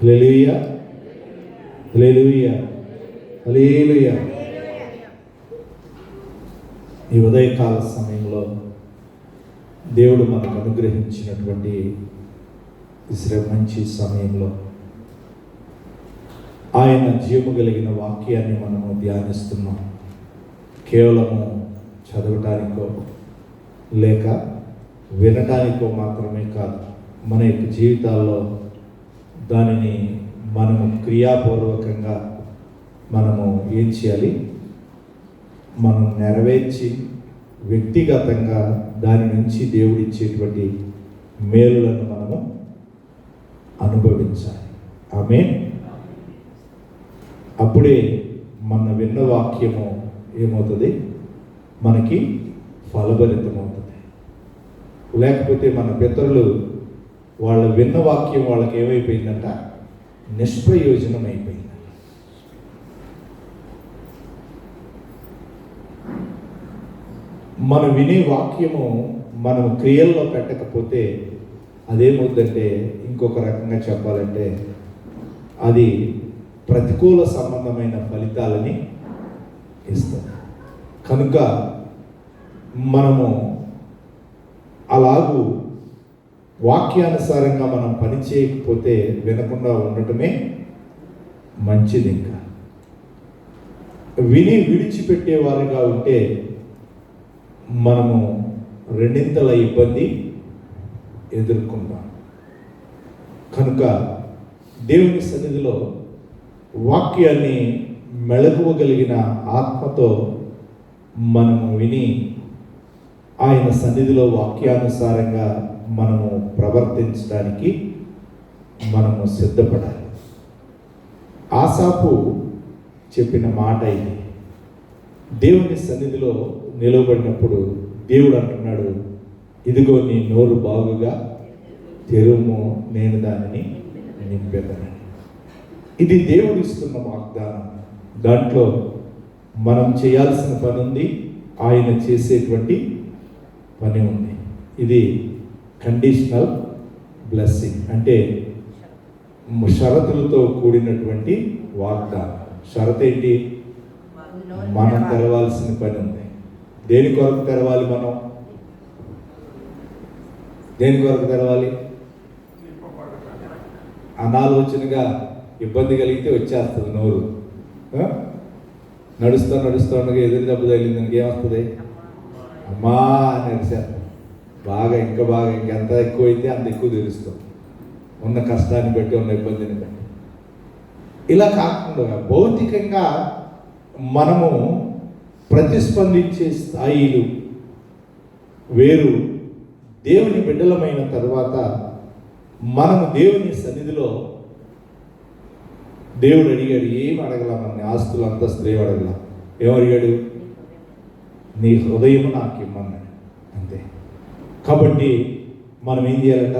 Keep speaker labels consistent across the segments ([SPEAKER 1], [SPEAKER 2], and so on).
[SPEAKER 1] హల్లెలూయా, హల్లెలూయా, హల్లెలూయా. ఈ ఉదయకాల సమయంలో దేవుడు మనకు అనుగ్రహించినటువంటి మంచి సమయంలో ఆయన జీవము కలిగిన వాక్యాన్ని మనము ధ్యానిస్తున్నాం. కేవలము చదవటానికో లేక వినటానికో మాత్రమే కాదు, మన యొక్క జీవితాల్లో దానిని మనము క్రియాపూర్వకంగా మనము ఏం చేయాలి, మనం నెరవేర్చి వ్యక్తిగతంగా దాని నుంచి దేవుడు ఇచ్చేటువంటి మేలులను మనము అనుభవించాలి. ఆమేన్. అప్పుడే మన విన్న వాక్యము ఏమవుతుంది, మనకి ఫలభరితమవుతుంది. లేకపోతే మన పితరులు వాళ్ళు విన్న వాక్యం వాళ్ళకి ఏమైపోయిందంట, నిష్ప్రయోజనం అయిపోయింది. మనం వినే వాక్యము మనం క్రియల్లో పెట్టకపోతే అదేమవుతుందంటే, ఇంకొక రకంగా చెప్పాలంటే అది ప్రతికూల సంబంధమైన ఫలితాలని ఇస్తుంది. కనుక మనము అలాగూ వాక్యానుసారంగా మనం పని చేయకపోతే వినకుండా ఉండటమే మంచిది. ఇంకా విని విడిచిపెట్టేవారుగా ఉంటే మనము రెండింతల ఇబ్బంది ఎదుర్కొంటాం. కనుక దేవుని సన్నిధిలో వాక్యాన్ని మెళకువగలిగిన ఆత్మతో మనము విని ఆయన సన్నిధిలో వాక్యానుసారంగా మనము ప్రవర్తించడానికి మనము సిద్ధపడాలి. ఆసాపు చెప్పిన మాట ఇది. దేవుని సన్నిధిలో నిలబడినప్పుడు దేవుడు అంటున్నాడు, ఇదిగో నీ నోరు బాగుగా తెరుము, నేను దానిని నింపెదనని. ఇది దేవుడు ఇస్తున్న వాగ్దానం. దాంట్లో మనం చేయాల్సిన పని ఉంది, ఆయన చేసేటువంటి పని ఉంది. ఇది కండిషనల్ బ్లెస్సింగ్, అంటే షరతులతో కూడినటువంటి వాగ్దానం. షరతు ఏంటి? మనం తెరవాల్సిన పని ఉంది. దేని కొరకు తెరవాలి? మనం దేని కొరకు తెరవాలి? అనాలోచనగా ఇబ్బంది కలిగితే వచ్చేస్తుంది నోరు. నడుస్తుండగా ఎదురు దెబ్బ తగిలింది, ఏమొస్తుంది? అమ్మా అని అరిశారు. బాగా ఇంకెంత ఎక్కువైతే అంత ఎక్కువ తెలుస్తాం, ఉన్న కష్టాన్ని బట్టి, ఉన్న ఇబ్బందిని బట్టి. ఇలా కాకుండా భౌతికంగా మనము ప్రతిస్పందించే స్థాయిలు వేరు. దేవుని బిడ్డలమైన తర్వాత మనము దేవుని సన్నిధిలో, దేవుడు అడిగాడు, ఏం అడగల, మన ఆస్తులు అంతస్తులు ఏం అడగల. ఏమడిగాడు? నీ హృదయం నాకు ఇమ్మన్నాడు, అంతే. కాబట్టి మనం ఏం చేయాలంట?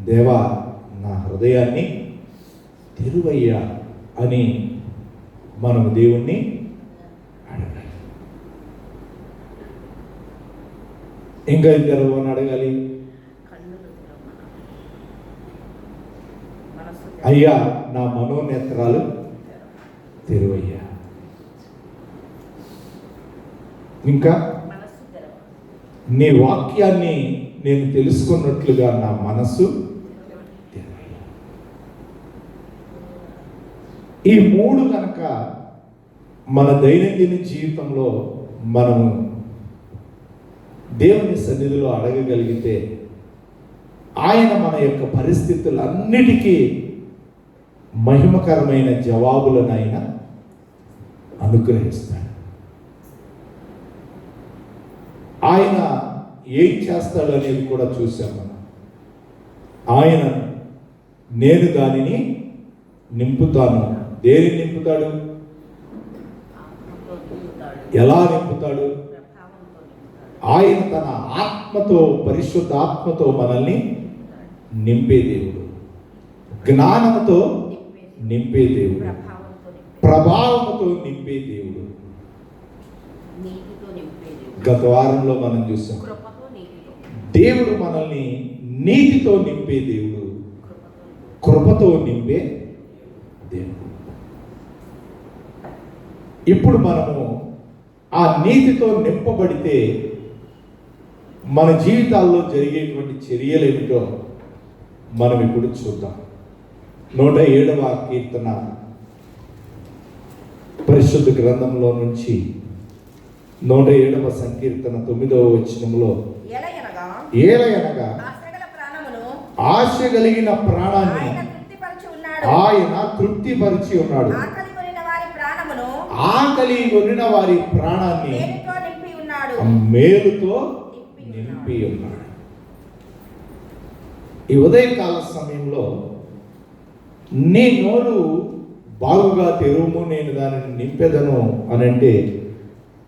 [SPEAKER 1] దేవా, నా హృదయాన్ని తెరువయ్యా అని మనము దేవుణ్ణి అడగాలి. ఇంకా తెరవని అడగాలి. అయ్యా, నా మనోనేత్రాలు తెరువయ్యా. ఇంకా నీ వాక్యాన్ని నేను తెలుసుకున్నట్లుగా నా మనస్సు తెరువయ్యా. ఈ మూడు కనుక మన దైనందిన జీవితంలో మనము దేవుని సన్నిధిలో అడగగలిగితే ఆయన మన యొక్క పరిస్థితులన్నిటికీ మహిమకరమైన జవాబులను ఆయన అనుగ్రహిస్తాడు. ఆయన ఏం చేస్తాడు అనేది కూడా చూసాం మనం. ఆయన నేను దానిని నింపుతాను. దేని నింపుతాడు? ఎలా నింపుతాడు? ఆయన తన ఆత్మతో, పరిశుద్ధ ఆత్మతో మనల్ని నింపే దేవుడు, జ్ఞానంతో నింపే దేవుడు, ప్రభావంతో నింపే దేవుడు. గత వారంలో మనం చూసాం, దేవుడు మనల్ని నీతితో నింపే దేవుడు, కృపతో నింపే దేవుడు. ఇప్పుడు మనము ఆ నీతితో నింపబడితే మన జీవితాల్లో జరిగేటువంటి చర్యలు ఏమిటో మనం ఇప్పుడు చూద్దాం. 107వ కీర్తన పరిశుద్ధ గ్రంథంలో నుంచి 107వ సంకీర్తన 9వ వచనంలో, ఏలయనగా ఆశ కలిగిన ప్రాణాన్ని ఆయన తృప్తిపరిచి ఉన్నాడు, ఆకలి కొనిన వారి ప్రాణాన్ని మేలుతో నింపి ఉన్నాడు. ఈ ఉదయకాల సమయంలో నీ నోరు బాగుగా తెరువుము, నేను దానిని నింపెదను అని అంటే,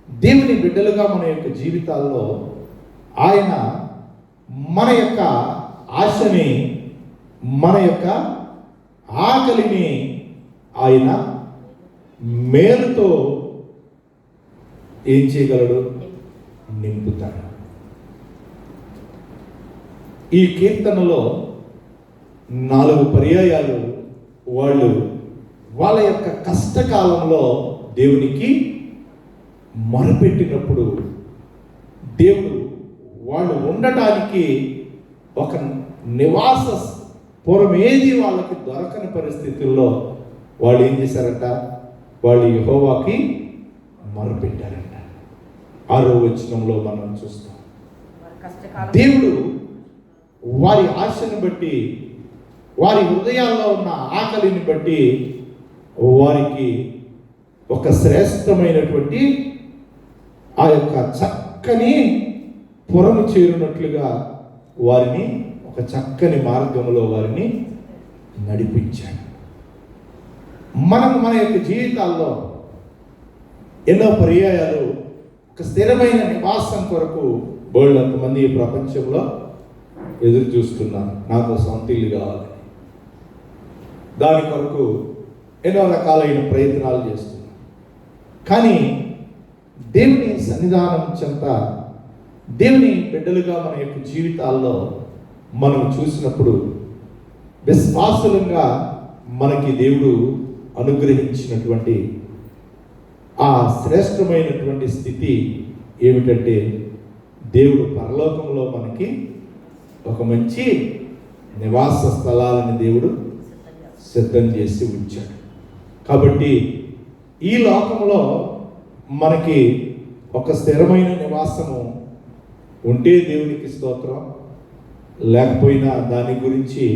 [SPEAKER 1] దేవుని బిడ్డలుగా మన యొక్క జీవితాల్లో ఆయన మన యొక్క ఆశని, మన యొక్క ఆకలిని ఆయన మేలుతో ఏం చేయగలడు? నింపుతాడు. ఈ కీర్తనలో 4 పర్యాయాలు వాళ్ళు వాళ్ళ యొక్క కష్టకాలంలో దేవునికి మొరపెట్టినప్పుడు దేవుడు వాళ్ళు ఉండటానికి ఒక నివాస పూర్వం ఏది వాళ్ళకి దొరకని పరిస్థితుల్లో వాళ్ళు ఏం చేశారంట? వాళ్ళు యెహోవాకి మొరపెట్టారంట. 6వ వచనంలో మనం చూస్తాం. దేవుడు వారి ఆశను బట్టి, వారి హృదయాల్లో ఉన్న ఆకలిని బట్టి వారికి ఒక శ్రేష్టమైనటువంటి ఆ యొక్క చక్కని పురము చేరినట్లుగా వారిని ఒక చక్కని మార్గంలో వారిని నడిపించాడు. మనం మన యొక్క జీవితాల్లో ఎన్నో పర్యాయాలు ఒక స్థిరమైన నివాసం కొరకు బోల్డంతమంది ఈ ప్రపంచంలో ఎదురు చూస్తున్నారు. నాకు సొంత ఇల్లు కావాలి, దాని కొరకు ఎన్నో రకాలైన ప్రయత్నాలు చేస్తున్నారు. కానీ దేవుని సన్నిధానం చెంత, దేవుని బిడ్డలుగా మన యొక్క జీవితాల్లో మనం చూసినప్పుడు విశ్వాసులంగా మనకి దేవుడు అనుగ్రహించినటువంటి ఆ శ్రేష్టమైనటువంటి స్థితి ఏమిటంటే, దేవుడు పరలోకంలో మనకి ఒక మంచి నివాస స్థలాలని దేవుడు సిద్ధం చేసి ఉంచాడు. కాబట్టి ఈ లోకంలో మనకి ఒక స్థిరమైన నివాసము ఉంటే దేవునికి స్తోత్రం, లేకపోయినా దాని గురించి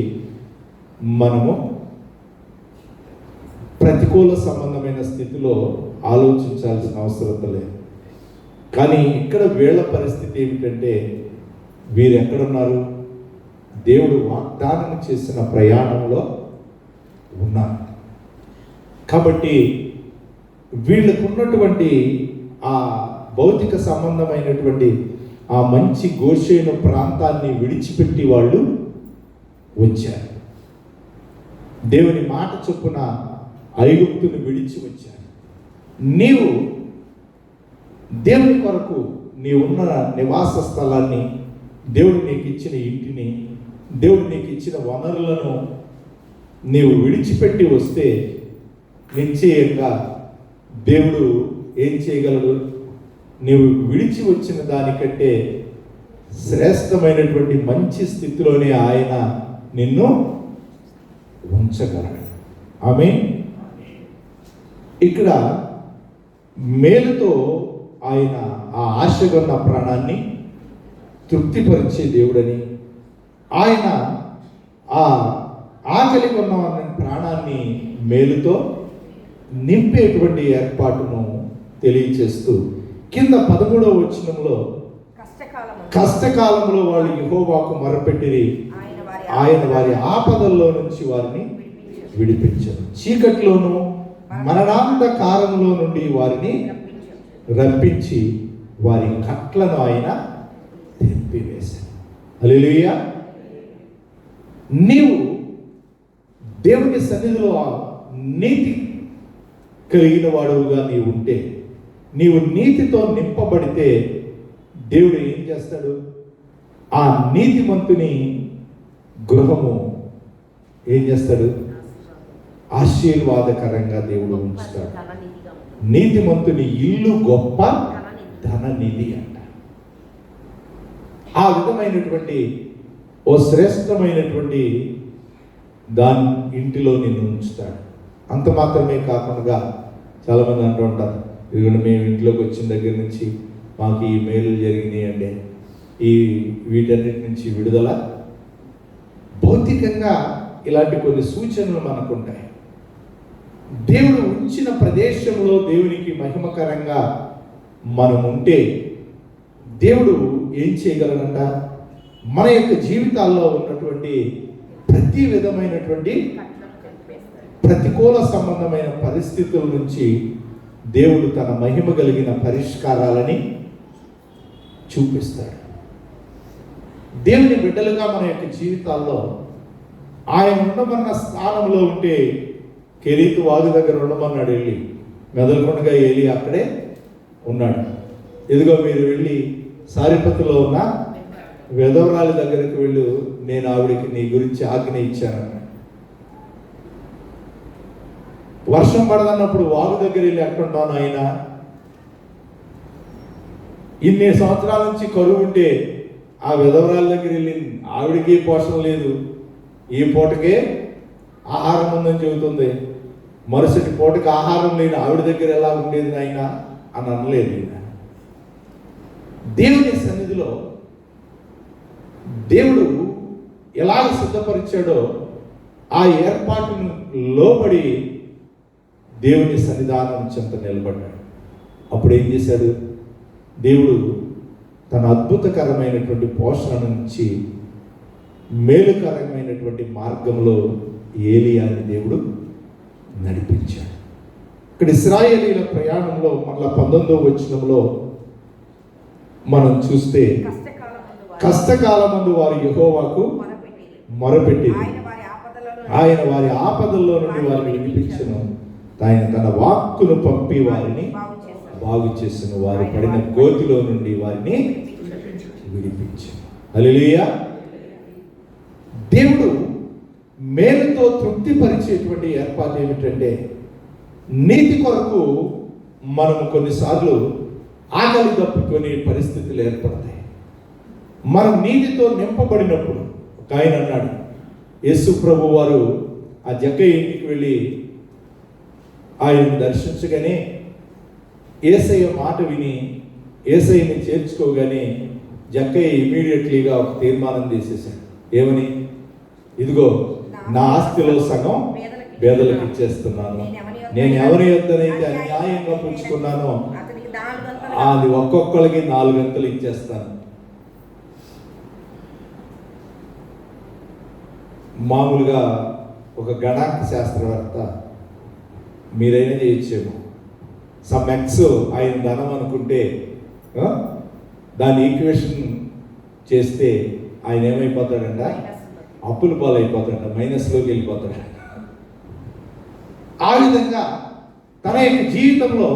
[SPEAKER 1] మనము ప్రతికూల సంబంధమైన స్థితిలో ఆలోచించాల్సిన అవసరం లేదు. కానీ ఇక్కడ వీళ్ళ పరిస్థితి ఏమిటంటే, వీరు ఎక్కడున్నారు? దేవుడు వాగ్దానం చేసిన ప్రయాణంలో ఉన్నారు. కాబట్టి వీళ్ళకున్నటువంటి ఆ భౌతిక సంబంధమైనటువంటి ఆ మంచి గోషేను ప్రాంతాన్ని విడిచిపెట్టి వాళ్ళు వచ్చారు. దేవుని మాట చొప్పున ఐగుప్తును విడిచి వచ్చారు. నీవు దేవుని కొరకు నీవున్న నివాస స్థలాన్ని, దేవుడు నీకు ఇచ్చిన ఇంటిని, దేవుడు నీకు ఇచ్చిన వనరులను నీవు విడిచిపెట్టి వస్తే నిశ్చయంగా దేవుడు ఏం చేయగలడు? నీవు విడిచి వచ్చిన దానికంటే శ్రేష్టమైనటువంటి మంచి స్థితిలోనే ఆయన నిన్ను ఉంచగలడు. ఆమేన్. ఇక్కడ మేలుతో ఆయన ఆ ఆశగొన్న ప్రాణాన్ని తృప్తిపరిచే దేవుడని, ఆయన ఆ ఆకలి ఉన్న ప్రాణాన్ని మేలుతో నింపేటువంటి ఏర్పాటును తెలియచేస్తూ కింద 13వ వచనంలో, కష్టకాలంలో వాళ్ళు యెహోవాకు మొరపెట్టిరి, ఆయన వారి ఆపదల్లో నుంచి వారిని విడిపించారు. చీకట్లోను మరణాంధకారంలో నుండి వారిని రప్పించి వారి కట్లను ఆయన తెంపివేశారు. హల్లెలూయా. నీవు దేవుని సన్నిధిలో నీతి కలిగిన వాడుగా నీవు ఉంటే, నీవు నీతితో నింపబడితే దేవుడు ఏం చేస్తాడు? ఆ నీతిమంతుని గృహము ఏం చేస్తాడు? ఆశీర్వాదకరంగా దేవుడు ఉంచుతాడు. నీతిమంతుని ఇల్లు గొప్ప ధన నిధి అంట. ఆ విధమైనటువంటి ఓ శ్రేష్టమైనటువంటి దాని ఇంటిలో నిన్ను ఉంచుతాడు. అంత మాత్రమే కాకుండా చాలామంది అంటూ ఉంటారు, ఇదిగోండి మేము ఇంట్లోకి వచ్చిన దగ్గర నుంచి మాకు ఈ మేలు జరిగినాయి అంటే ఈ వీటన్నిటి నుంచి విడుదల. భౌతికంగా ఇలాంటి కొన్ని సూచనలు మనకుంటాయి. దేవుడు ఉంచిన ప్రదేశంలో దేవునికి మహిమకరంగా మనం ఉంటే దేవుడు ఏం చేయగలనంట? మన యొక్క జీవితాల్లో ఉన్నటువంటి ప్రతి విధమైనటువంటి ప్రతికూల సంబంధమైన పరిస్థితుల నుంచి దేవుడు తన మహిమ కలిగిన పరిష్కారాలని చూపిస్తాడు. దేవుని బిడ్డలుగా మన యొక్క జీవితాల్లో ఆయన ఉండమన్న స్థానంలో ఉంటే, కెరీతు వాగు దగ్గర ఉండమన్నాడు, వెళ్ళి మెదలకొండగా ఏలి అక్కడే ఉన్నాడు. ఇదిగో మీరు వెళ్ళి సారిపత్తులో ఉన్న వెధవరాలి దగ్గరకు వెళ్ళు, నేను ఆవిడికి నీ గురించి ఆజ్ఞ ఇచ్చాను. వర్షం పడదన్నప్పుడు వాగు దగ్గర వెళ్ళి ఎక్కడున్నాను ఆయన, ఇన్ని సంవత్సరాల నుంచి కరువు ఉంటే ఆ విధవరాల దగ్గర వెళ్ళి ఆవిడికి పోషణ లేదు, ఈ పూటకే ఆహారం ఉందని చెబుతుంది, మరుసటి పూటకి ఆహారం లేని ఆవిడ దగ్గర ఎలా ఉండేది నాయన అని అనలేదు. దేవుని సన్నిధిలో దేవుడు ఎలాగ సిద్ధపరిచాడో ఆ ఏర్పాటును లోబడి దేవుని సన్నిధానం చెంత నిలబడ్డాడు. అప్పుడు ఏం చేశాడు? దేవుడు తన అద్భుతకరమైనటువంటి పోషణ నుంచి మేలుకరమైనటువంటి మార్గంలో ఏలియాని దేవుడు నడిపించాడు. ఇక్కడ ఇశ్రాయేలీల ప్రయాణంలో మళ్ళా 19వ వచనంలో మనం చూస్తే, కష్టకాలమందు వారు యెహోవాకు మొరపెట్టి ఆయన వారి ఆపదల్లో నుండి వారిని విడిపించును, ఆయన తన వాక్కును పంపి వారిని బాగు చేసిన, వారు పడిన గోతిలో నుండి వారిని విడిపించాను. హల్లెలూయా. దేవుడు మేలుతో తృప్తిపరిచేటువంటి ఏర్పాటు ఏమిటంటే, నీతి కొరకు మనం కొన్నిసార్లు ఆకలి తప్పుకునే పరిస్థితులు ఏర్పడతాయి. మనం నీతితో నింపబడినప్పుడు, ఒక ఆయన అన్నాడు, యేసు ప్రభు వారు ఆ జక్కయ్య ఇంటికి వెళ్ళి ఆయన్ని దర్శించగానే యేసయ్య మాట విని యేసయ్యని చేర్చుకోగానే జక్కయ్య ఇమీడియట్లీగా ఒక తీర్మానం చేసేసాడు. ఏమని? ఇదిగో నా ఆస్తిలో సగం పేదలకు ఇచ్చేస్తున్నాను, నేను ఎవరి యొద్దనైతే అన్యాయంగా పుచ్చుకున్నానో అది ఒక్కొక్కరికి 4 గంటలు ఇచ్చేస్తాను. మామూలుగా ఒక గణాంక శాస్త్రవేత్త మీరైనా చేయొచ్చేమో, సమ్ ఎక్స్ ఆయన ధనం అనుకుంటే దాన్ని ఈక్వేషన్ చేస్తే ఆయన ఏమైపోతాడంట? అప్పుల పాలైపోతాడంట, మైనస్లోకి వెళ్ళిపోతాడంట. ఆ విధంగా తన యొక్క జీవితంలో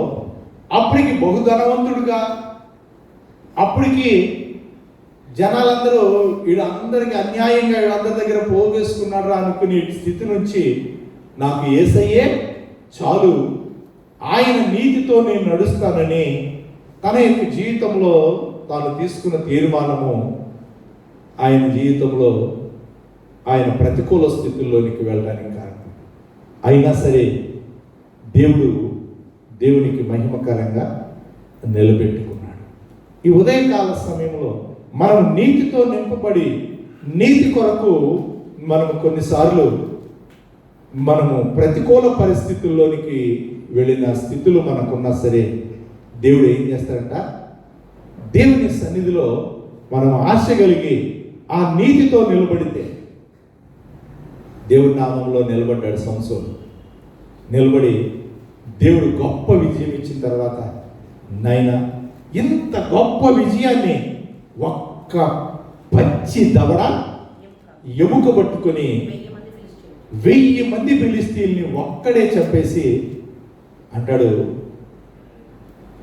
[SPEAKER 1] అప్పటికి బహుధనవంతుడుగా, అప్పటికి జనాలందరూ వీళ్ళందరికీ అన్యాయంగా వీళ్ళందరి దగ్గర పోగేసుకున్నాడు అనుకునే స్థితి నుంచి నాకు యేసయ్యే చాలు, ఆయన నీతితో నేను నడుస్తానని తన యొక్క జీవితంలో తాను తీసుకున్న తీర్మానము ఆయన జీవితంలో ఆయన ప్రతికూల స్థితుల్లోనికి వెళ్ళడానికి కారణం. అయినా సరే దేవునికి మహిమకరంగా నిలబెట్టుకున్నాడు. ఈ ఉదయకాల సమయంలో మనం నీతితో నింపబడి నీతి కొరకు మనము కొన్నిసార్లు మనము ప్రతికూల పరిస్థితుల్లోనికి వెళ్ళిన స్థితులు మనకున్నా సరే దేవుడు ఏం చేస్తాడంట? దేవుని సన్నిధిలో మనం ఆశ కలిగి ఆ నీతితో నిలబడితే, దేవుడి నామంలో నిలబడ్డాడు సంసోను. నిలబడి దేవుడు గొప్ప విజయం ఇచ్చిన తర్వాత, నాయనా ఇంత గొప్ప విజయాన్ని ఒక్క పచ్చి దవడ ఎముక పట్టుకొని 1000 మంది ఫిలిష్తీయుల్ని ఒక్కడే చంపేసి అంటాడు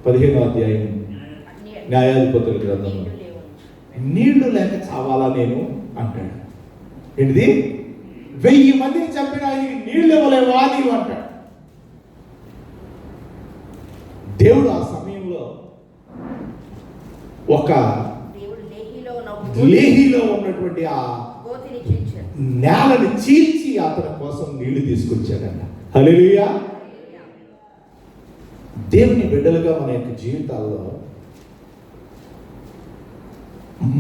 [SPEAKER 1] 15వ అధ్యాయం న్యాయాధిపతుల గ్రంథంలో, నీళ్లు లేక చావాలా నేను అంటాడు. ఏంటిది? 1000 మందిని చంపిన ఆయనకి నీళ్ళు ఇవ్వలేవా నీవు అంటాడు. దేవుడు ఆ సమయంలో ఒక లేహిలో ఉన్నటువంటి ఆ నేలని చీల్చి అతని కోసం నీళ్లు తీసుకొచ్చాడంట. హల్లెలూయా. దేవుని బిడ్డలుగా మన యొక్క జీవితాల్లో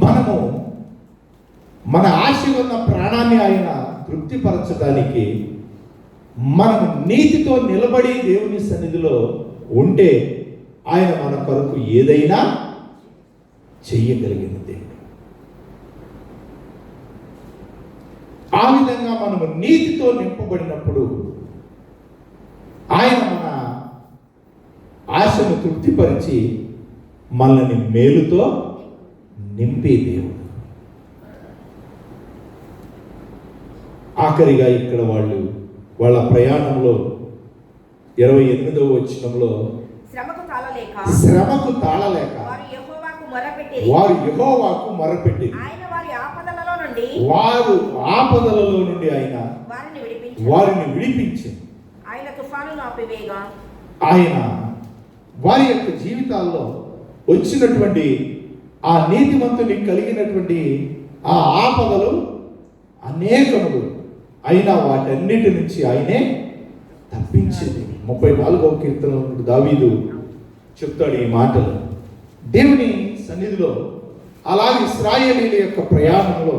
[SPEAKER 1] మనము మన ఆశ ఉన్న ప్రాణాన్ని ఆయన తృప్తిపరచడానికి మనము నీతితో నిలబడి దేవుని సన్నిధిలో ఉంటే ఆయన మన కొరకు ఏదైనా చెయ్యగలిగిన దేవుడు. ఆ విధంగా మనము నీతితో నింపబడినప్పుడు ఆయన మన ఆశను తృప్తిపరిచి మనల్ని మేలుతో నింపే దేవుడు. ఆఖరిగా ఇక్కడ వాళ్ళ ప్రయాణంలో 28వ వచనంలో శ్రమకు తాళలేక వారు యెహోవాకు మొరపెట్టి వారు ఆపదలలో నుండి ఆయన వారిని విడిపించి ఆయన వారి యొక్క జీవితాల్లో వచ్చినటువంటి ఆ నీతిమంతునికి కలిగినటువంటి ఆ ఆపదలు అనేకములు అయినా వాటన్నిటి నుంచి ఆయనే తప్పించింది. 34వ కీర్తనలో దావీదు చెప్తాడు ఈ మాటలు. దేవుని సన్నిధిలో అలాగే ఇశ్రాయేలీయుల యొక్క ప్రయాణంలో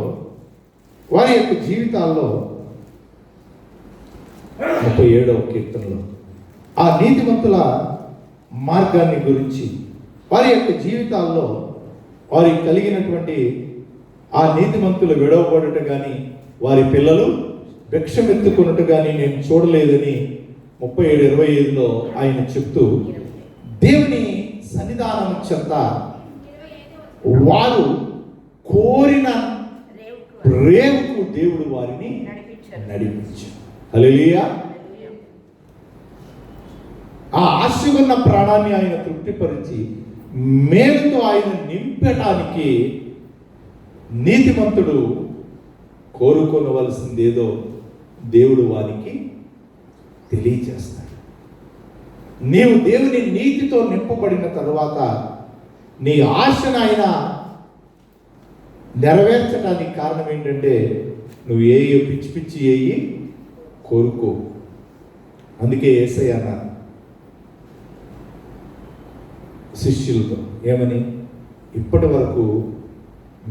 [SPEAKER 1] వారి యొక్క జీవితాల్లో 37వ కీర్తనలో ఆ నీతిమంతుల మార్గాన్ని గురించి వారి యొక్క జీవితాల్లో వారికి కలిగినటువంటి ఆ నీతిమంతులు విడవబడుట కానీ వారి పిల్లలు భిక్షమెత్తుకున్నట్టు కానీ నేను చూడలేదని 37:25లో ఆయన చెప్తూ దేవుని సన్నిధానం చెంత వారు కోరిన రేవుకు దేవుడు వారిని నడిపించారు. హల్లెలూయా. ఆ ఆశ ఉన్న ప్రాణాన్ని ఆయన తృప్తిపరిచి మేలుతో ఆయన నింపటానికి నీతిమంతుడు కోరుకోవలసిందేదో దేవుడు వారికి తెలియజేస్తాడు. నీవు దేవుని నీతితో నింపబడిన తరువాత నీ ఆశను ఆయన నెరవేర్చడానికి కారణం ఏంటంటే నువ్వు పిచ్చి పిచ్చి కోరుకో. అందుకే యేసయ్య అన్నారు శిష్యులతో ఏమని, ఇప్పటి వరకు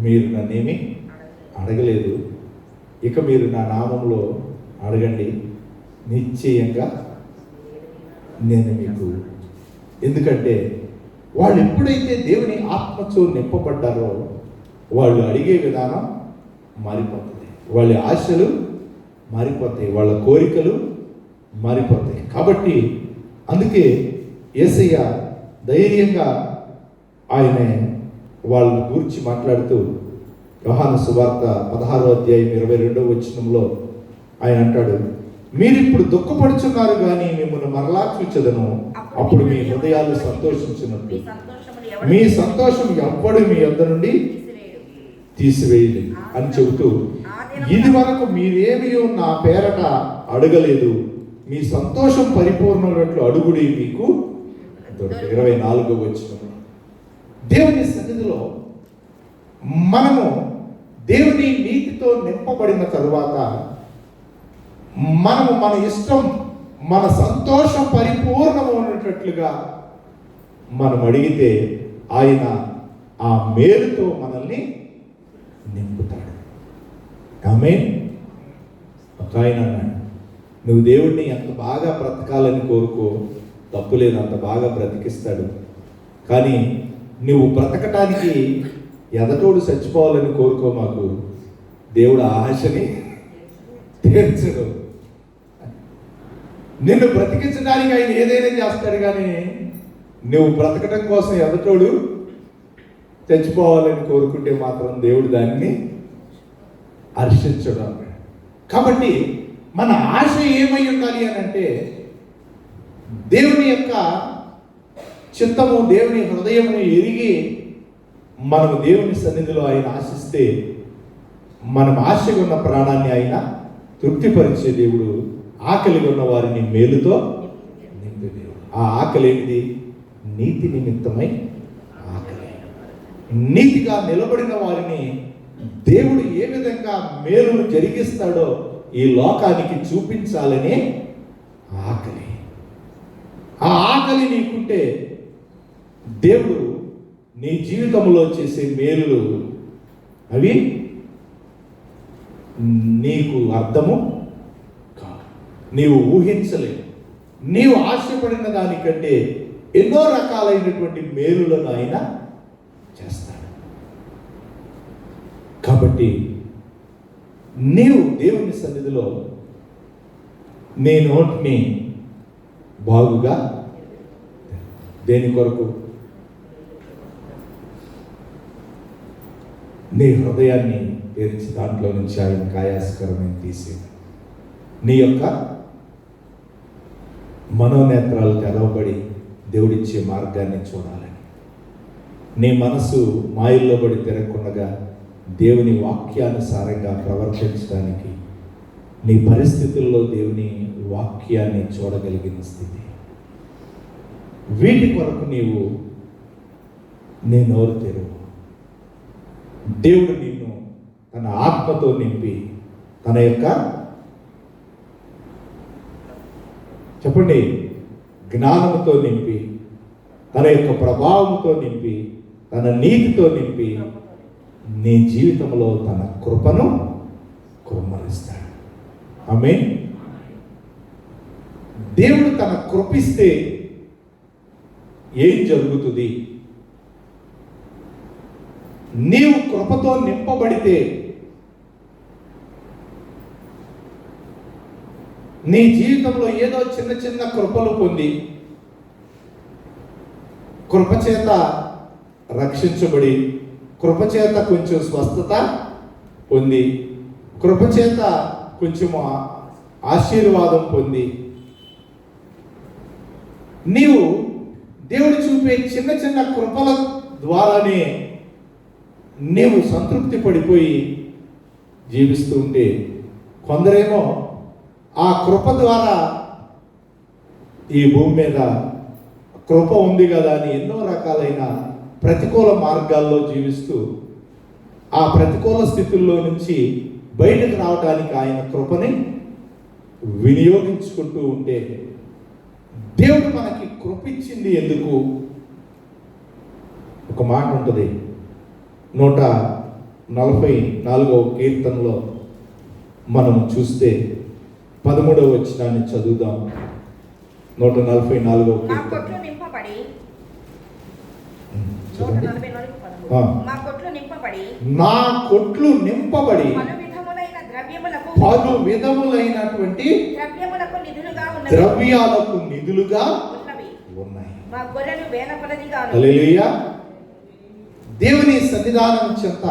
[SPEAKER 1] మీరు నన్నేమి అడగలేదు, ఇక మీరు నా నామంలో అడగండి, నిశ్చయంగా నేను మీకు. ఎందుకంటే వాళ్ళు ఎప్పుడైతే దేవుని ఆత్మతో నింపబడ్డారో వాళ్ళు అడిగే విధానం మారిపోతుంది, వాళ్ళ ఆశలు మారిపోతాయి, వాళ్ళ కోరికలు మారిపోతాయి. కాబట్టి అందుకే యేసయ్య ధైర్యంగా ఆయన వాళ్ళని గురించి మాట్లాడుతూ యోహాను సువార్త 16వ అధ్యాయం 22వ వచనంలో ఆయన అంటాడు, మీరు ఇప్పుడు దుఃఖపడుచున్నారు కానీ మిమ్మల్ని మరలా చూచెదను, అప్పుడు మీ హృదయాలు సంతోషించినట్టు మీ సంతోషం ఎవ్వడు మీ యొద్ద నుండి తీసివేయలేదు అని చెబుతూ, ఇది వరకు మీరేమీ నా పేరట అడగలేదు, మీ సంతోషం పరిపూర్ణమైనట్లు అడుగుడి మీకు 24వ వచనం. దేవుని సన్నిధిలో మనము దేవుని నీతితో నింపబడిన తరువాత మనము మన ఇష్టం మన సంతోషం పరిపూర్ణమైనట్లుగా మనం అడిగితే ఆయన ఆ మేలుతో మనల్ని నింపుతాడు. ఆమేన్. ఒక ఆయన అన్నాడు, నువ్వు దేవుడిని ఎంత బాగా బ్రతకాలని కోరుకో, తప్పులేదు, అంత బాగా బ్రతికిస్తాడు. కానీ నువ్వు బ్రతకటానికి ఎదటోడు చచ్చిపోవాలని కోరుకో, మాకు దేవుడు ఆశని తీర్చడు. నిన్ను బ్రతికించడానికి ఆయన ఏదైనా చేస్తాడు, కానీ నువ్వు బ్రతకటం కోసం ఎదటోడు చచ్చిపోవాలని కోరుకుంటే మాత్రం దేవుడు దాన్ని హర్షించడం. కాబట్టి మన ఆశ ఏమై ఉండాలి అని అంటే దేవుని యొక్క చిత్తము, దేవుని హృదయమును ఎరిగి మనము దేవుని సన్నిధిలో ఆయన ఆశిస్తే మనం ఆశగా ఉన్న ప్రాణాన్ని ఆయన తృప్తిపరిచే దేవుడు, ఆకలి ఉన్న వారిని మేలుతో నింపే దేవుడు. ఆ ఆకలి ఏంటిది? నీతి నిమిత్తమై ఆకలి. నీతిగా నిలబడిన వారిని దేవుడు ఏ విధంగా మేలును జరిగిస్తాడో ఈ లోకానికి చూపించాలని ఆకలి. ఆ ఆకలి నీకుంటే దేవుడు నీ జీవితంలో చేసే మేలులు అవి నీకు అర్థము కాదు, నీవు ఊహించలేవు. నీవు ఆశపడిన దానికంటే ఎన్నో రకాలైనటువంటి మేలులను ఆయన చేస్తాడు. కాబట్టి నీవు దేవుని సన్నిధిలో నీ నోటిని బాగుగా, దేని కొరకు? నీ హృదయాన్ని తెరిచి దాంట్లో నుంచి ఆయన కాయాస్కరమైన తీసేది. నీ యొక్క మనోనేత్రాలు తెరవబడి దేవుడిచ్చే మార్గాన్ని చూడాలని, నీ మనసు మాయల్లో పడి తిరగకుండా దేవుని వాక్యానుసారంగా ప్రవర్తించడానికి నీ పరిస్థితుల్లో దేవుని వాక్యాన్ని చూడగలిగిన స్థితి. వీటి కొరకు నీవు నీ నోరు తెరువు. దేవుడు నిన్ను తన ఆత్మతో నింపి, తన యొక్క చెప్పండి జ్ఞానంతో నింపి, తన యొక్క ప్రభావంతో నింపి, తన నీతితో నింపి నీ జీవితంలో తన కృపను కుమ్మరిస్తాడు. ఆమేన్. దేవుడు తన కృపిస్తే ఏం జరుగుతుంది? నీవు కృపతో నింపబడితే నీ జీవితంలో ఏదో చిన్న చిన్న కృపలు పొంది, కృపచేత రక్షించబడి, కృపచేత కొంచెం స్వస్థత పొంది, కృపచేత కొంచెం ఆశీర్వాదం పొంది, నీవు దేవుడు చూపే చిన్న చిన్న కృపల ద్వారానే నీవు సంతృప్తి పడిపోయి జీవిస్తూ ఉంటే, కొందరేమో ఆ కృప ద్వారా ఈ భూమి మీద కృప ఉంది కదా అని ఎన్నో రకాలైన ప్రతికూల మార్గాల్లో జీవిస్తూ ఆ ప్రతికూల స్థితుల్లో నుంచి బయటకు రావడానికి ఆయన కృపని వినియోగించుకుంటూ ఉంటే, దేవుడు మనకి కృప ఇచ్చింది ఎందుకు? ఒక మాట ఉంటుంది 144వ కీర్తనలో మనం చూస్తే 13వ వచనాన్ని చదువుదాం. 144వ కీర్తన. నా కొట్లు నింపబడి పలు విధములైనటువంటి ద్రవ్యాలకు నిధులుగా ఉన్నాయి. హల్లెలూయా. దేవుని సన్నిధానం చెంత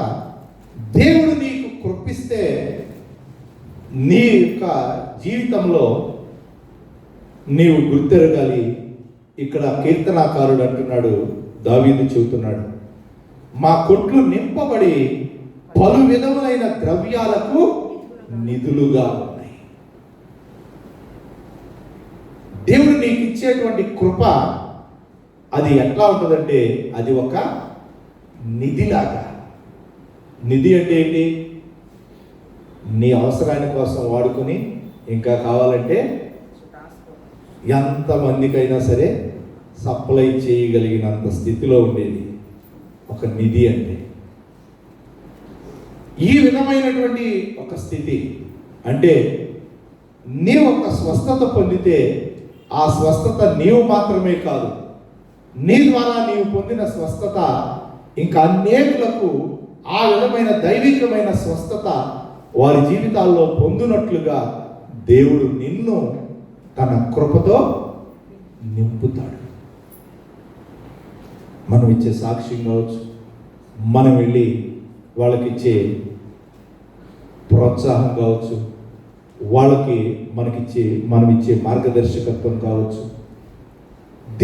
[SPEAKER 1] దేవుడు నీకు కృపిస్తే నీ యొక్క జీవితంలో నీవు గుర్తెరగాలి. ఇక్కడ కీర్తనాకారుడు అంటున్నాడు, దావీదు చెబుతున్నాడు, మా కొట్లు నింపబడి పలు విధములైన ద్రవ్యాలకు నిధులుగా ఉన్నాయి. దేవుడు నీకు ఇచ్చేటువంటి కృప అది ఎట్లా ఉంటుందంటే, అది ఒక నిధిలాగా. నిధి అంటే ఏంటి? నీ అవసరాని కోసం వాడుకొని ఇంకా కావాలంటే ఎంతమందికైనా సరే సప్లై చేయగలిగినంత స్థితిలో ఉండేది ఒక నిధి అంటే. ఈ విధమైనటువంటి ఒక స్థితి అంటే, నీవు ఒక స్వస్థత పొందితే ఆ స్వస్థత నీవు మాత్రమే కాదు, నీ ద్వారా నీవు పొందిన స్వస్థత ఇంకా అనేకులకు ఆ విధమైన దైవికమైన స్వస్థత వారి జీవితాల్లో పొందునట్లుగా దేవుడు నిన్ను తన కృపతో నింపుతాడు. మనం ఇచ్చే సాక్ష్యం కావచ్చు, మనం వెళ్ళి వాళ్ళకిచ్చే ప్రోత్సాహం కావచ్చు, వాళ్ళకి మనం ఇచ్చే మార్గదర్శకత్వం కావచ్చు.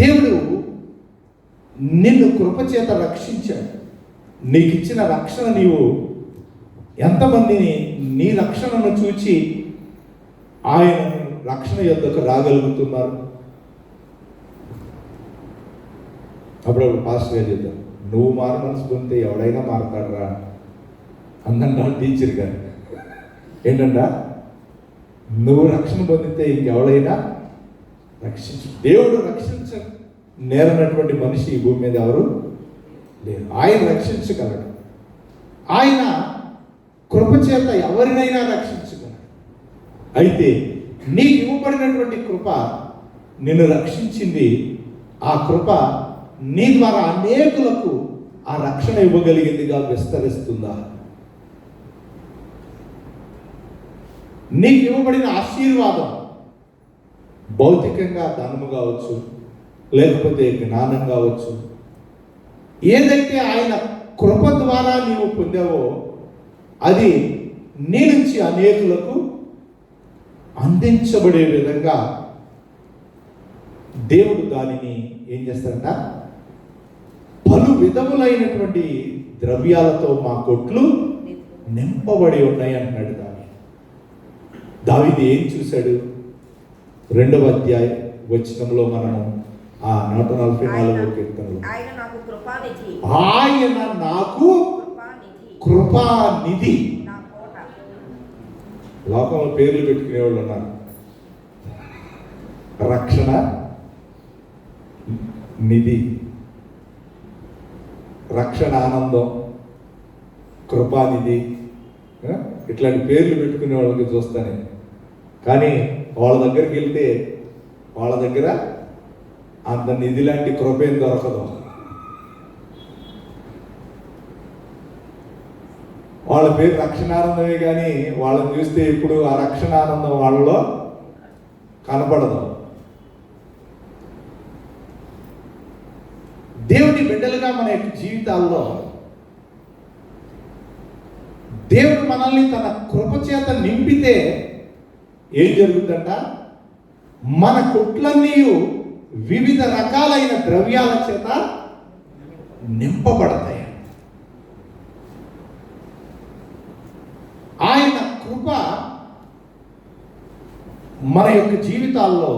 [SPEAKER 1] దేవుడు నిన్ను కృపచేత రక్షించాడు. నీకు ఇచ్చిన రక్షణ నీవు ఎంతమందిని నీ రక్షణను చూచి ఆయన రక్షణ యొద్దకు రాగలుగుతున్నారు. అప్పుడప్పుడు పాస్టర్ గారు చెప్తారు, నువ్వు మారు మనసు పొందితే ఎవడైనా మారతాడరా అందంటా టీచర్ గారు. ఏంటంట, నువ్వు రక్షణ పొందితే ఇంకెవడైనా దేవుడు రక్షించ నేరనటువంటి మనిషి ఈ భూమి మీద ఎవరు లేరు. ఆయన రక్షించగలడు. ఆయన కృపచేత ఎవరినైనా రక్షించగలడు. అయితే నీకు ఇవ్వబడినటువంటి కృప నిన్ను రక్షించింది. ఆ కృప నీ ద్వారా అనేకులకు ఆ రక్షణ ఇవ్వగలిగిందిగా విస్తరిస్తుందా? నీకు ఇవ్వబడిన ఆశీర్వాదం భౌతికంగా ధనము కావచ్చు, లేకపోతే జ్ఞానం కావచ్చు, ఏదైతే ఆయన కృప ద్వారా నీవు పొందావో అది నీ నుంచి అనేకులకు అందించబడే విధంగా దేవుడు దానిని ఏం చేస్తాడంట, పలు విధములైనటువంటి ద్రవ్యాలతో మా కొట్లు నింపబడి ఉన్నాయి అంటున్నాడు దావీదు. ఏం చూశాడు? 2వ అధ్యాయం వచనంలో మనము ఆ 144వ కీర్తనలో ఆయన నాకు కృపానిధి. లోకంలో పేర్లు పెట్టుకునే వాళ్ళు ఉన్నారు. రక్షణ నిధి, రక్షణ ఆనందం, కృపానిధి, ఇట్లాంటి పేర్లు పెట్టుకునే వాళ్ళకి చూస్తానే. కానీ వాళ్ళ దగ్గరికి వెళ్తే వాళ్ళ దగ్గర అంత నిధి లాంటి కృప ఏం దొరకదు. వాళ్ళ పేరు రక్షణానందమే, కానీ వాళ్ళని చూస్తే ఇప్పుడు ఆ రక్షణానందం వాళ్ళలో కనపడదు. దేవుని బిడ్డలుగా మన యొక్క జీవితాల్లో దేవుడు మనల్ని తన కృప చేత నింపితే ఏం జరుగుతుందంట, మన కొట్లన్నీ వివిధ రకాలైన ద్రవ్యాల చేత నింపబడతాయి. ఆయన కృప మన యొక్క జీవితాల్లో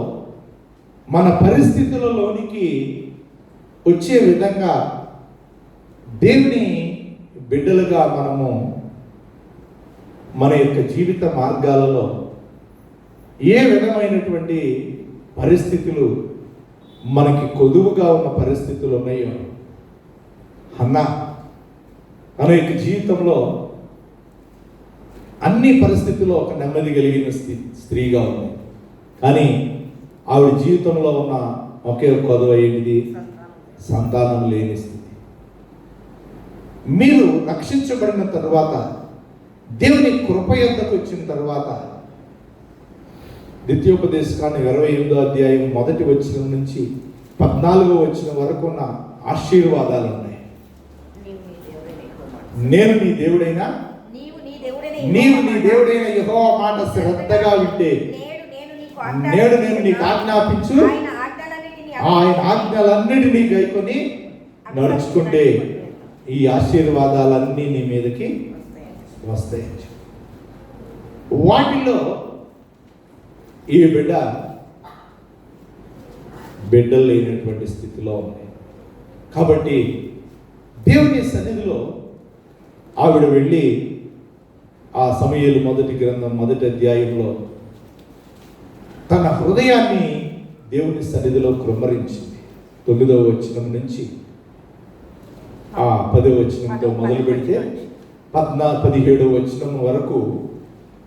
[SPEAKER 1] మన పరిస్థితులలోనికి వచ్చే విధంగా దేవుని బిడ్డలుగా మనము మన యొక్క జీవిత మార్గాలలో ఏ విధమైనటువంటి పరిస్థితులు మనకి కొదువుగా ఉన్న పరిస్థితులు ఉన్నాయో, హన్నా మన యొక్క జీవితంలో అన్ని పరిస్థితుల్లో ఒక నెమ్మది కలిగిన స్త్రీగా ఉంది. కానీ ఆవిడ జీవితంలో ఉన్న ఒకే ఒక కొదువ ఏంటిది? సంతానం లేని స్థితి. మీరు రక్షించబడిన తర్వాత, దేవుని కృప యొద్దకు వచ్చిన తర్వాత, ద్వితీయోపదేశకాండం 28వ అధ్యాయం 1వ వచనం నుంచి 14వ వచనం వరకు ఉన్న ఆశీర్వాదాలు ఉన్నాయి. నేను నీ దేవుడైనా, నీవు నీ దేవుడైన యెహోవా మాట శ్రద్ధగా వింటే, నేడు నేను నీకు ఆజ్ఞాపించు ఆయన ఆజ్ఞలన్నిటినీ గైకొని నడుచుకుంటే ఈ ఆశీర్వాదాలన్నీ నీ మీదకి వస్తాయి. వాటిలో ఈ బిడ్డలు లేనటువంటి స్థితిలో ఉంది. కాబట్టి దేవుని సన్నిధిలో ఆవిడ వెళ్ళి ఆ సమూయేలు మొదటి గ్రంథం 1వ అధ్యాయంలో తన హృదయాన్ని దేవుని సన్నిధిలో కృమ్మరించింది. 9వ వచనం నుంచి ఆ 10వ వచనంతో మొదలు పెడితే 17వ వచనం వరకు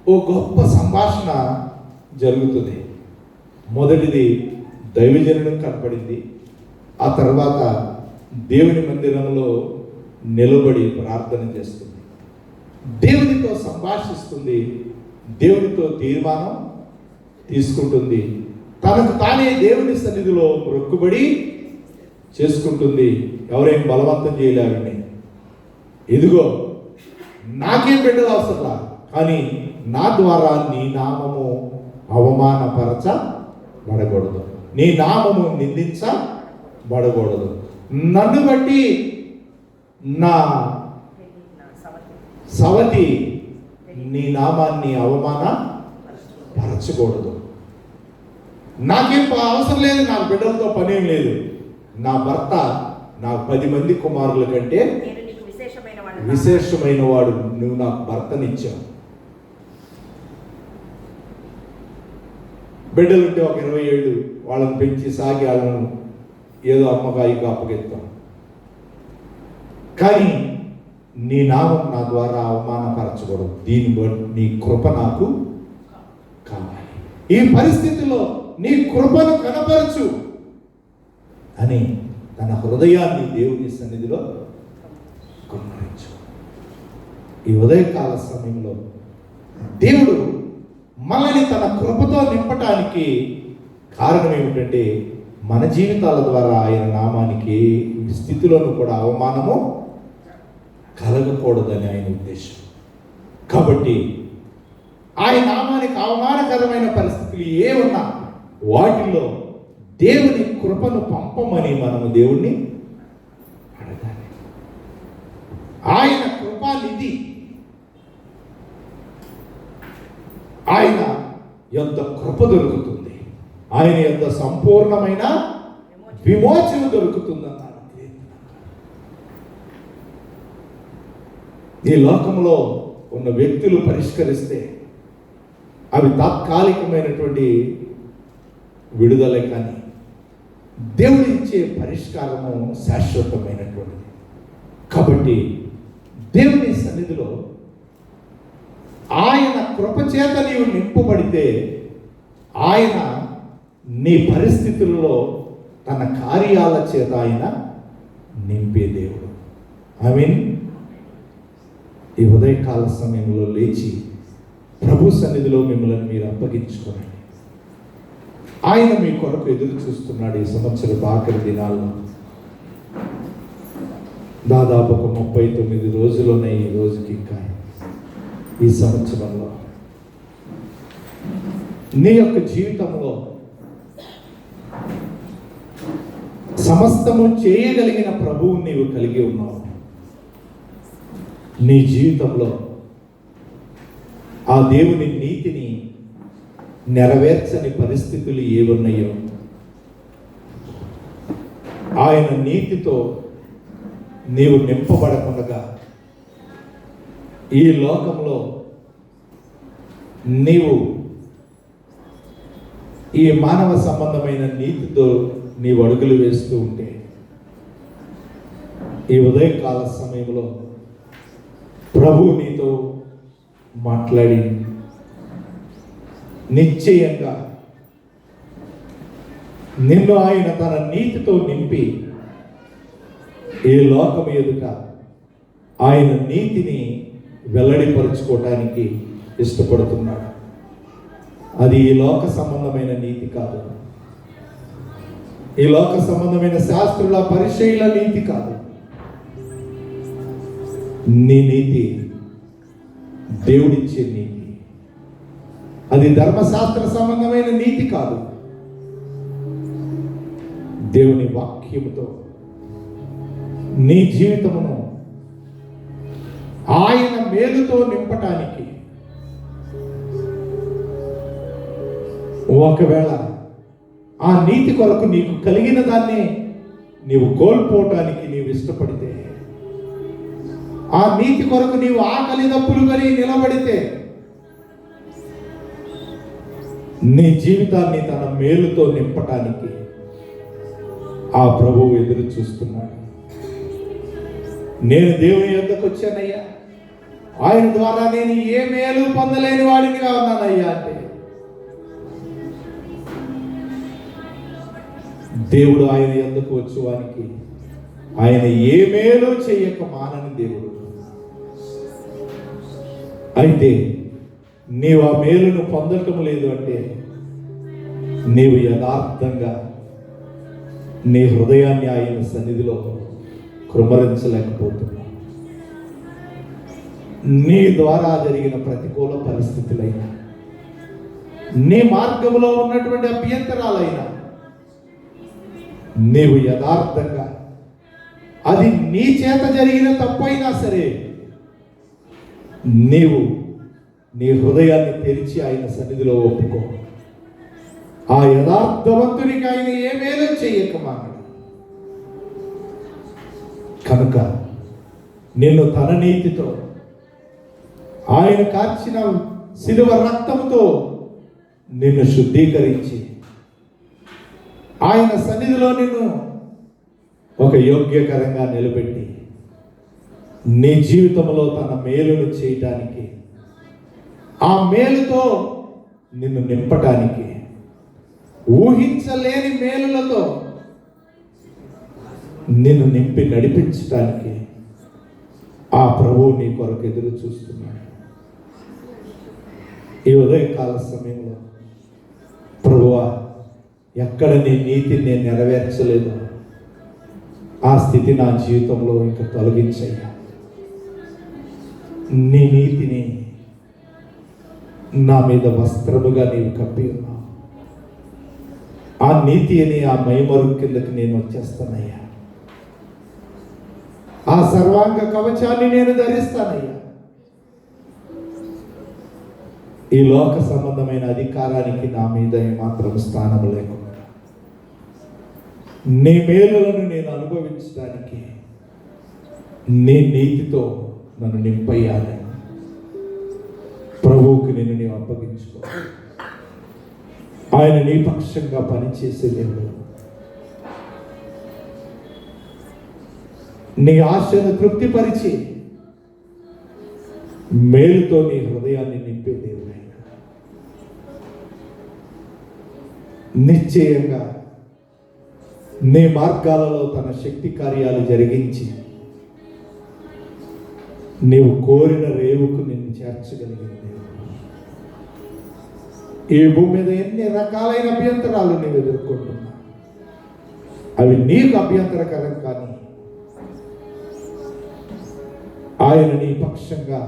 [SPEAKER 1] ఓ గొప్ప సంభాషణ జరుగుతుంది. మొదటిది దైవజనుడు కనపడింది. ఆ తర్వాత దేవుని మందిరంలో నిలబడి ప్రార్థన చేస్తుంది, దేవునితో సంభాషిస్తుంది, దేవునితో తీర్మానం తీసుకుంటుంది, తనకు తానే దేవుని సన్నిధిలో మొక్కుబడి చేసుకుంటుంది. ఎవరేం బలవంతం చేయలేరండి. ఇదిగో నాకేం బిడ్డలు అవసరం, కానీ నా ద్వారా నీ నామము అవమానపరచబడకూడదు, నీ నామము నిందించబడకూడదు. నన్ను బట్టి నా సవతి నీ నామాన్ని పరచకూడదు. నాకేం అవసరం లేదు, నాకు బిడ్డలతో పనేం లేదు, నా భర్త నాకు 10 మంది కుమారుల కంటే విశేషమైన వాడు, నువ్వు నాకు భర్తనిచ్చావు. బిడ్డలుంటే ఒక 20 ఏళ్ళు వాళ్ళని పెంచి సాగి వాళ్ళను ఏదో అమ్మకాయికి అప్పగిస్తాం. కానీ నీ నామం నా ద్వారా అవమానపరచకూడదు, దీని బట్టి నీ కృప నాకు కావాలి, ఈ పరిస్థితిలో నీ కృపను కనపరచు అని తన హృదయాన్ని దేవుని సన్నిధిలో కుమ్మరించు. ఈ ఉదయకాల సమయంలో దేవుడు మనల్ని తన కృపతో నింపటానికి కారణం ఏమిటంటే, మన జీవితాల ద్వారా ఆయన నామానికి స్థితిలోనూ కూడా అవమానము కలగకూడదని ఆయన ఉద్దేశం. కాబట్టి ఆయన నామానికి అవమానకరమైన పరిస్థితులు ఏ ఉన్నా వాటిలో దేవుని కృపను పంపమని మనము దేవుణ్ణి అడగాలి. ఆయన కృపానిధి, ఆయన ఎంత కృప దొరుకుతుంది, ఆయన ఎంత సంపూర్ణమైన విమోచన దొరుకుతుంది అన్నాడు. ఈ లోకంలో ఉన్న వ్యక్తులు పరిష్కరిస్తే అవి తాత్కాలికమైనటువంటి విడుదలే, కానీ దేవుడు ఇచ్చే పరిష్కారము శాశ్వతమైనటువంటిది. కాబట్టి దేవుని సన్నిధిలో ఆయన కృపచేత నీవు నింపబడితే ఆయన నీ పరిస్థితుల్లో తన కార్యాల చేత ఆయన నింపే దేవుడు. ఆమేన్. ఈ ఉదయకాల సమయంలో లేచి ప్రభు సన్నిధిలో మిమ్మల్ని మీరు అప్పగించుకోండి. ఆయన మీ కొరకు ఎదురు చూస్తున్నాడు. ఈ సంవత్సరం ఆఖరి దినాల్లో దాదాపు ఒక 39 రోజులున్న ఈ రోజుకి ఇంకా ఈ సంవత్సరంలో నీ యొక్క జీవితంలో సమస్తము చేయగలిగిన ప్రభువు నీవు కలిగి ఉన్నావు. నీ జీవితంలో ఆ దేవుని నీతిని నెరవేర్చని పరిస్థితులు ఏమున్నాయో, ఆయన నీతితో నీవు నింపబడకుండా ఈ లోకంలో నీవు ఈ మానవ సంబంధమైన నీతితో నీవు అడుగులు వేస్తూ ఉంటే, ఈ ఉదయకాల సమయంలో ప్రభు నీతో మాట్లాడి నిశ్చయంగా నిన్ను ఆయన తన నీతితో నింపి ఈ లోకం ఎదుట ఆయన నీతిని వెల్లడిపరుచుకోవటానికి ఇష్టపడుతున్నాడు. అది ఈ లోక సంబంధమైన నీతి కాదు, ఈ లోక సంబంధమైన శాస్త్రుల పరిచయుల నీతి కాదు. నీ నీతి దేవుడిచ్చే నీతి. అది ధర్మశాస్త్ర సంబంధమైన నీతి కాదు. దేవుని వాక్యముతో నీ జీవితమును ఆయన మేలుతో నింపటానికి, ఒకవేళ ఆ నీతి కొరకు నీకు కలిగిన దాన్ని నీవు కోల్పోవటానికి నీవు ఇష్టపడితే, ఆ నీతి కొరకు నీవు ఆకలి దప్పులు కొని నిలబడితే, నీ జీవితాన్ని తన మేలుతో నింపటానికి ఆ ప్రభువు ఎదురు చూస్తున్నాడు. నేను దేవుని యొద్దకు వచ్చానయ్యా, ఆయన ద్వారా నేను ఏ మేలు పొందలేని వాడినిగా ఉన్నానయ్యా అంటే, దేవుడు ఆయన యొద్దకు వచ్చేవానికి ఆయన ఏ మేలు చేయక మానని దేవుడు. అయితే నీవు ఆ మేలును పొందటం లేదు అంటే, నీవు యథార్థంగా నీ హృదయాన్ని ఆయన సన్నిధిలో కృమ్మరించలేకపోతున్నావు. నీ ద్వారా జరిగిన ప్రతికూల పరిస్థితులైనా, నీ మార్గంలో ఉన్నటువంటి అభ్యంతరాలైనా, నీవు యథార్థంగా అది నీ చేత జరిగిన తప్పైనా సరే నీవు నీ హృదయాన్ని తెరిచి ఆయన సన్నిధిలో ఒప్పుకో. ఆ యథార్థవంతునికి ఆయన ఏ మేలు చేయకమానడు. కనుక నిన్ను తన నీతితో, ఆయన కార్చిన శిలువ రక్తంతో నిన్ను శుద్ధీకరించి ఆయన సన్నిధిలో నిన్ను ఒక యోగ్యకరంగా నిలబెట్టి నీ జీవితంలో తన మేలును చేయటానికి, ఆ మేలుతో నిన్ను నింపటానికి, ఊహించలేని మేలులతో నిన్ను నింపి నడిపించటానికి ఆ ప్రభువు నీ కొరకు ఎదురు చూస్తున్నాడు. ఈ ఉదయకాల సమయంలో, ప్రభువా, ఎక్కడ నీ నీతిని నేను నెరవేర్చలేదు, ఆ స్థితి నా జీవితంలో ఇంకా తొలగించయ్యా. నీ నీతిని నా మీద వస్త్రముగా నీవు కప్పి ఉన్నావు. ఆ నీతి అని ఆ మైమరు కిందకి నేను వచ్చేస్తానయ్యా. ఆ సర్వాంగ కవచాన్ని నేను ధరిస్తానయ్యా. ఈ లోక సంబంధమైన అధికారానికి నా మీద ఏమాత్రం స్థానం లేకుండా నీ మేలులను నేను అనుభవించడానికి నీ నీతితో నన్ను నింపయ్యాలి. ప్రభువుకి నేను నీవు అప్పగించుకో. ఆయన నీ పక్షంగా పనిచేసే దేవుడు. నీ ఆశను తృప్తిపరిచి మేలుతో నీ హృదయాన్ని నింపే దేవుడు. నిశ్చయంగా నీ మార్గాలలో తన శక్తి కార్యాలు జరిగించి నీవు కోరిన రేవుకు నిన్ను చేర్చగలిగిన దేవుడు. ఈ భూమి మీద ఎన్ని రకాలైన అభ్యంతరాలు నీవు ఎదుర్కొంటున్నా, అవి నీకు అభ్యంతరకరం కానీ ఆయన నీ పక్షంగా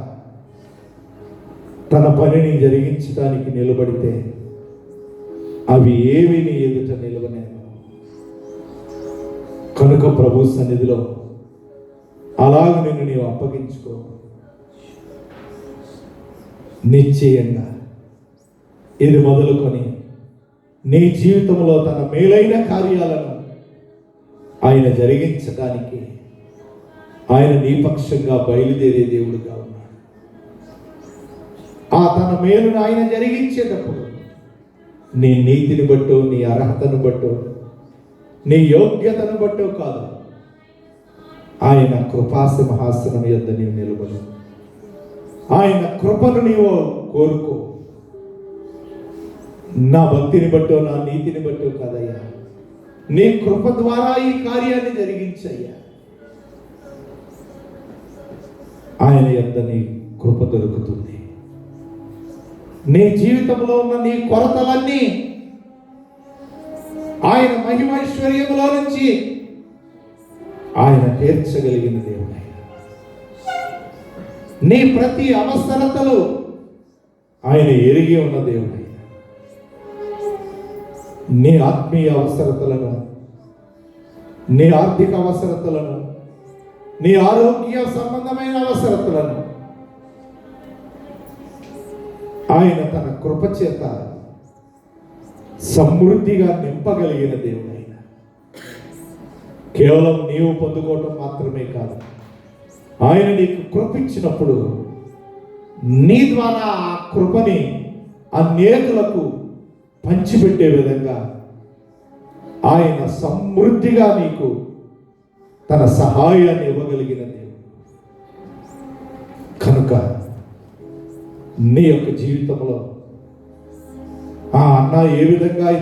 [SPEAKER 1] తన పనిని జరిగించడానికి నిలబడితే అవి ఏవి నీ ఎదుట నిలవనేను. కనుక ప్రభు సన్నిధిలో అలాగ నిన్ను నీవు అప్పగించుకో. నిశ్చయంగా ఇది మొదలుకొని నీ జీవితంలో తన మేలైన కార్యాలను ఆయన జరిగించడానికి ఆయన నీ పక్షంగా బయలుదేరే దేవుడుగా ఉన్నాడు. ఆ తన మేలును ఆయన జరిగించేటప్పుడు నీ నీతిని బట్టో, నీ అర్హతను బట్టో, నీ యోగ్యతను బట్టో కాదు, ఆయన కృపాసింహాసనం యొద్ద నీవు నిలబడు. ఆయన కృపను నీవు కోరుకో. నా భక్తిని బట్టో, నా నీతిని బట్టో కాదయ్యా, నీ కృప ద్వారా ఈ కార్యాన్ని జరిగించయ్యా. ఆయన యొద్ద నీ కృప దొరుకుతుంది. నీ జీవితంలో ఉన్న నీ కొరతలన్నీ ఆయన మహిమైశ్వర్యములో నుంచి ఆయన తీర్చగలిగిన దేవుడు. నీ ప్రతి అవసరతలు ఆయన ఎరిగి ఉన్న దేవుడు. నీ ఆత్మీయ అవసరతలను, నీ ఆర్థిక అవసరతలను, నీ ఆరోగ్య సంబంధమైన అవసరతలను ఆయన తన కృపచేత సమృద్ధిగా నింపగలిగిన దేవుడు. ఆయన కేవలం నీవు పొందుకోవటం మాత్రమే కాదు, ఆయన నీకు కృపించినప్పుడు నీ ద్వారా ఆ కృపని అనేకులకు పంచిపెట్టే విధంగా ఆయన సమృద్ధిగా నీకు తన సహాయాన్ని ఇవ్వగలిగిన దేవుడు. కనుక నీ యొక్క జీవితంలో ఆ అన్న ఏ విధంగా